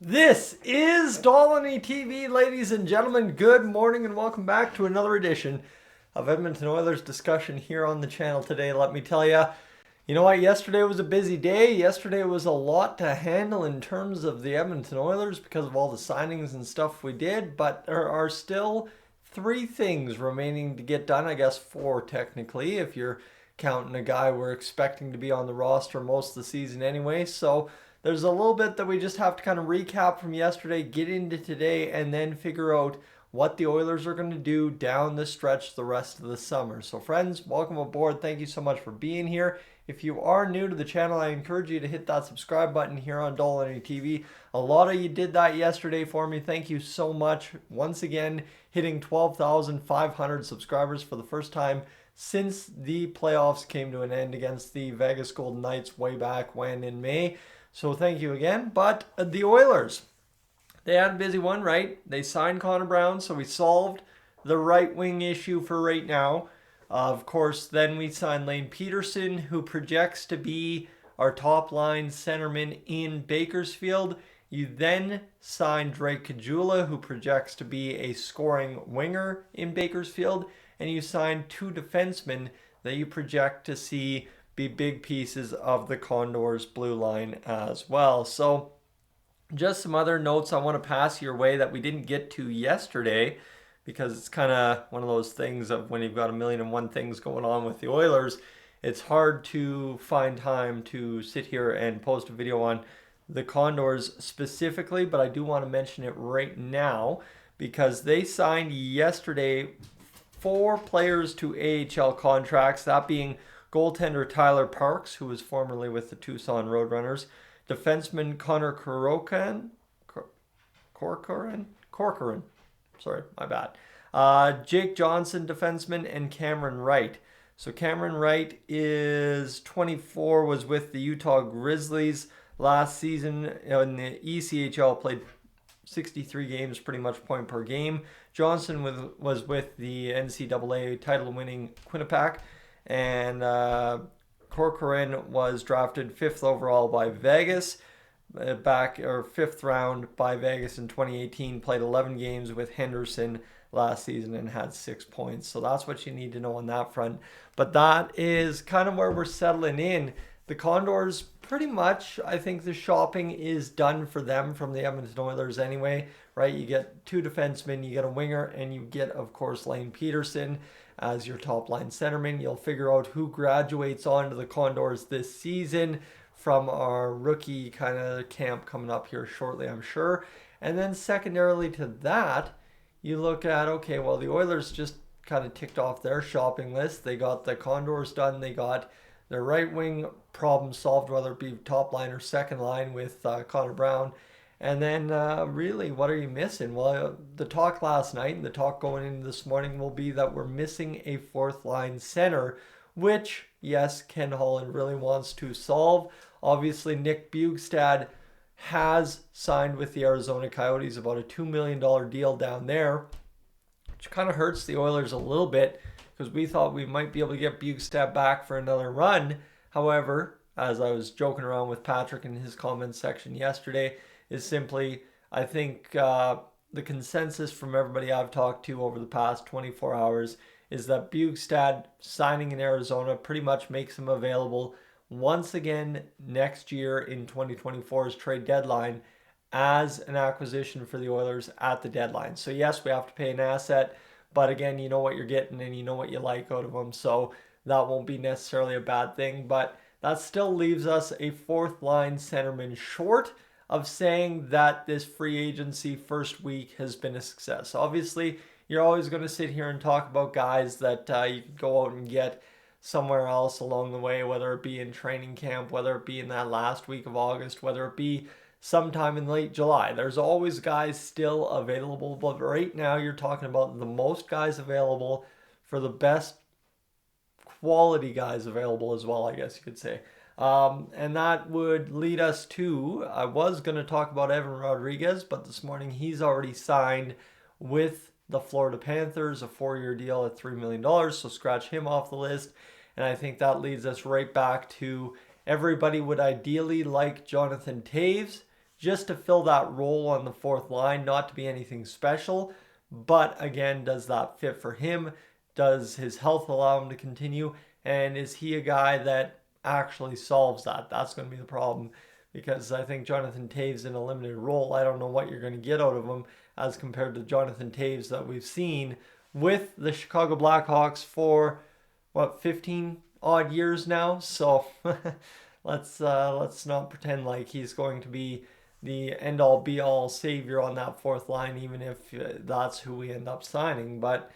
This is Dolany TV, ladies and gentlemen. Good morning and welcome back to another edition of Edmonton Oilers discussion here on the channel today. Let me tell you know what? Yesterday was a busy day. Yesterday was a lot to handle in terms of the Edmonton Oilers because of all the signings and stuff we did, but there are still three things remaining to get done. I guess four technically, if you're counting a guy we're expecting to be on the roster most of the season anyway. So there's a little bit that we just have to kind of recap from yesterday, get into today, and then figure out what the Oilers are going to do down the stretch the rest of the summer. So friends, welcome aboard. Thank you so much for being here. If you are new to the channel, I encourage you to hit that subscribe button here on Dolany TV. A lot of you did that yesterday for me. Thank you so much. Once again, hitting 12,500 subscribers for the first time since the playoffs came to an end against the Vegas Golden Knights way back when in May. So thank you again. But the Oilers, they had a busy one, right? They signed Connor Brown, so we solved the right wing issue for right now. Of course, then we signed Lane Peterson, who projects to be our top line centerman in Bakersfield. You then signed Drake Caggiula, who projects to be a scoring winger in Bakersfield. And you signed two defensemen that you project to see be big pieces of the Condors blue line as well. So just some other notes I want to pass your way that we didn't get to yesterday, because it's kind of one of those things of when you've got a million and one things going on with the Oilers, it's hard to find time to sit here and post a video on the Condors specifically, but I do want to mention it right now because they signed yesterday 4 players to AHL contracts, that being goaltender Tyler Parks, who was formerly with the Tucson Roadrunners, defenseman Connor Corcoran, sorry, my bad, Jake Johnson, defenseman, and Cameron Wright. So Cameron Wright is 24, was with the Utah Grizzlies last season in the ECHL, played 63 games, pretty much point per game. Johnson was with the NCAA title-winning Quinnipiac, and Corcoran was drafted 5th overall by Vegas, 5th round by Vegas in 2018, played 11 games with Henderson last season and had 6 points. So that's what you need to know on that front. But that is kind of where we're settling in. The Condors, pretty much, I think the shopping is done for them from the Edmonton Oilers anyway, right? You get 2 defensemen, you get a winger, and you get, of course, Lane Peterson as your top line centerman. You'll figure out who graduates onto the Condors this season from our rookie kind of camp coming up here shortly, I'm sure. And then secondarily to that, you look at, okay, well, the Oilers just kind of ticked off their shopping list. They got the Condors done. They got their right wing problem solved, whether it be top line or second line with Connor Brown. And then really, what are you missing? Well, the talk last night and the talk going into this morning will be that we're missing a 4th line center, which, yes, Ken Holland really wants to solve. Obviously, Nick Bouchard has signed with the Arizona Coyotes, about a $2 million deal down there, which kind of hurts the Oilers a little bit because we thought we might be able to get Bouchard back for another run. However, as I was joking around with Patrick in his comments section yesterday, is simply, I think the consensus from everybody I've talked to over the past 24 hours is that Bouchard signing in Arizona pretty much makes him available once again next year in 2024's trade deadline as an acquisition for the Oilers at the deadline. So yes, we have to pay an asset, but again, you know what you're getting and you know what you like out of them, so that won't be necessarily a bad thing. But that still leaves us a 4th line centerman short of saying that this free agency first week has been a success. Obviously, you're always going to sit here and talk about guys that you can go out and get somewhere else along the way, whether it be in training camp, whether it be in that last week of August, whether it be sometime in late July. There's always guys still available, but right now you're talking about the most guys available for the best quality guys available as well, I guess you could say. And that would lead us to, I was going to talk about Evan Rodriguez, but this morning he's already signed with the Florida Panthers, a 4-year deal at $3 million, so scratch him off the list. And I think that leads us right back to everybody would ideally like Jonathan Toews. just to fill that role on the fourth line, not to be anything special. But again, does that fit for him? Does his health allow him to continue? And is he a guy that actually solves that? That's going to be the problem, because I think Jonathan Toews in a limited role, I don't know what you're going to get out of him as compared to Jonathan Toews that we've seen with the Chicago Blackhawks for, 15 odd years now. So let's not pretend like he's going to be the end-all be-all savior on that fourth line, even if that's who we end up signing. But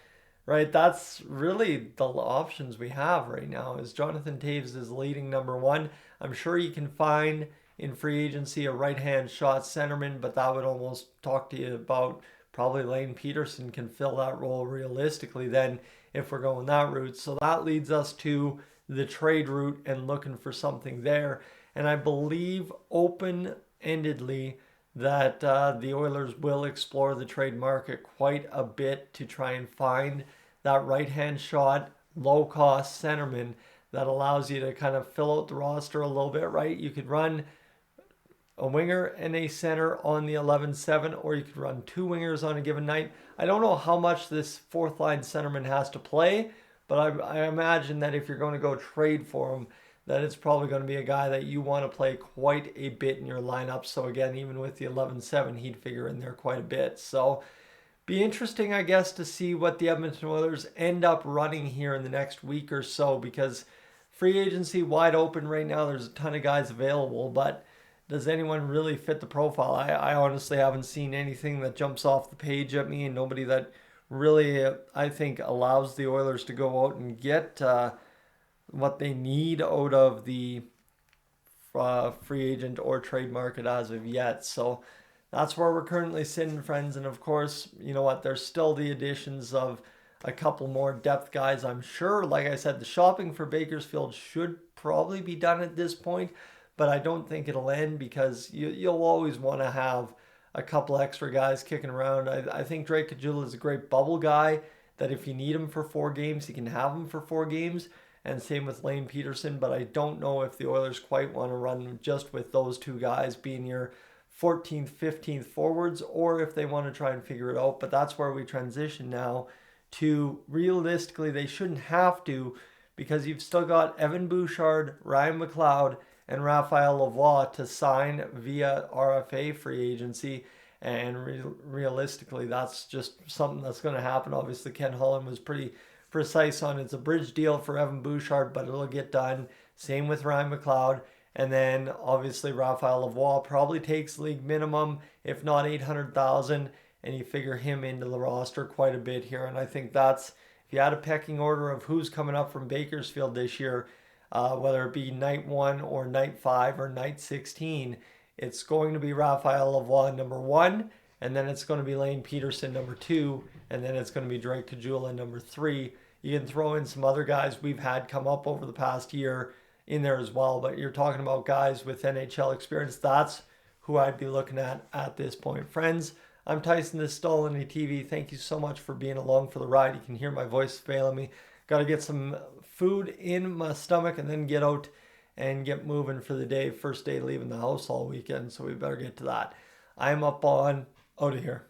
right, that's really the options we have right now. Is Jonathan Toews is leading number one. I'm sure you can find in free agency a right-hand shot centerman, but that would almost talk to you about probably Lane Peterson can fill that role realistically then if we're going that route. So that leads us to the trade route and looking for something there. And I believe open-endedly that the Oilers will explore the trade market quite a bit to try and find that right-hand shot, low-cost centerman that allows you to kind of fill out the roster a little bit, right? You could run a winger and a center on the 11-7, or you could run two wingers on a given night. I don't know how much this fourth line centerman has to play, but I imagine that if you're going to go trade for him, that it's probably going to be a guy that you want to play quite a bit in your lineup. So again, even with the 11-7, he'd figure in there quite a bit. So be interesting, I guess, to see what the Edmonton Oilers end up running here in the next week or so, because free agency wide open right now. There's a ton of guys available, but does anyone really fit the profile? I honestly haven't seen anything that jumps off the page at me, and nobody that really, I think, allows the Oilers to go out and get what they need out of the free agent or trade market as of yet. So that's where we're currently sitting, friends. And of course, you know what? There's still the additions of a couple more depth guys, I'm sure. Like I said, the shopping for Bakersfield should probably be done at this point, but I don't think it'll end, because you'll always want to have a couple extra guys kicking around. I think Drake Caggiula is a great bubble guy that if you need him for 4 games, you can have him for 4 games. And same with Lane Peterson, but I don't know if the Oilers quite want to run just with those two guys being your 14th, 15th forwards, or if they want to try and figure it out. But that's where we transition now to, realistically, they shouldn't have to, because you've still got Evan Bouchard, Ryan McLeod, and Raphael Lavoie to sign via RFA free agency. And realistically, that's just something that's going to happen. Obviously, Ken Holland was pretty precise on it's a bridge deal for Evan Bouchard, but it'll get done. Same with Ryan McLeod. And then obviously Raphael Lavoie probably takes league minimum, if not $800,000, and you figure him into the roster quite a bit here. And I think that's, if you had a pecking order of who's coming up from Bakersfield this year, whether it be night 1 or night 5 or night 16, it's going to be Raphael Lavoie number 1, and then it's going to be Lane Peterson number 2, and then it's going to be Drake Caggiula number 3. You can throw in some other guys we've had come up over the past year in there as well, but you're talking about guys with NHL experience. That's who I'd be looking at this point. Friends, I'm Tyson, this is Stolany TV. Thank you so much for being along for the ride. You can hear my voice failing me. Got to get some food in my stomach and then get out and get moving for the day. First day leaving the house all weekend, so we better get to that. I'm up on out of here.